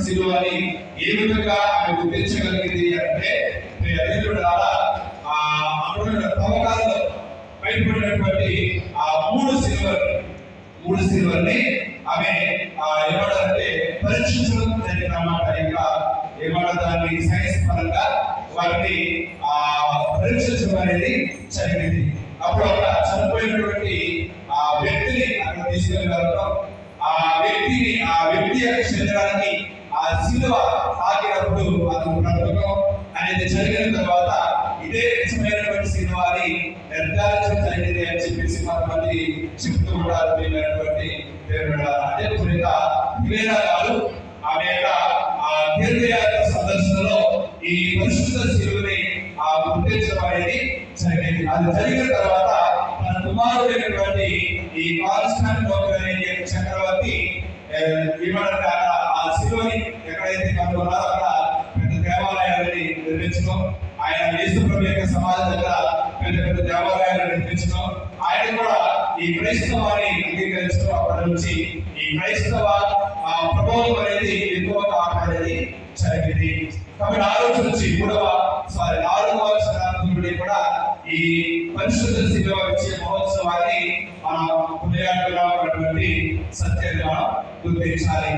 సిలువని ఏ విధంగా ఆమె గుర్తించగలిగింది అంటే తవ్వకాలలో బయటపడినటువంటి ఆ మూడు సిల్వర్ని ఆమె ఏమంటారంటే పరీక్షించడం జరిగిన అన్నమాట. ఇంకా ఏమంటారు దాన్ని సైన్స్ పరంగా వారిని పరీక్షించడం అనేది జరిగింది. అప్పుడు అక్కడ చనిపోయినటువంటి ఆ వ్యక్తిని అక్కడ తీసుకెళ్ళగలరు. ఆ వ్యక్తి యొక్క శరీరానికి ఆ సిలువ తాకినప్పుడు అతను బ్రతకడం అనేది జరిగిన తర్వాత ఇదే నిజమైనటువంటి సిలువ అని నిర్ధారించడం జరిగింది అని చెప్పేసి కొంతమంది చెప్తూ ఉంటారు. అదే విధంగా గారు ఆమె యొక్క తీర్థయాత్ర సందర్శనలో ఈ పరిశుద్ధ సిలువని గుర్తించడం అనేది జరిగింది. అది జరిగిన తర్వాత తన కుమారుడైనటువంటి ఈ కాన్స్టాంటినోపుల్ చక్రవర్తి ఆ సిలువని ఎక్కడైతే కనుగొన్నారో అక్కడ పెద్ద దేవాలయాలని నిర్మించడం, ఆయన యేసు ప్రభు యొక్క సమాధి దగ్గర పెద్ద పెద్ద దేవాలయాలను నిర్మించడం, ఆయన కూడా ఈ క్రైస్తవాన్ని అంగీకరించడం, అప్పటి నుంచి ఈ క్రైస్తవ ప్రభావం అనేది ఎక్కువగా అనేది జరిగింది. కాబట్టి ఆ రోజు నుంచి 4వ శతాబ్దం కూడా ఈ పరిశుద్ధ శిలువ విజయ మహోత్సవాన్ని మన హృదయాల్లో ఉన్నటువంటి సత్యంగా గుర్తించాలి.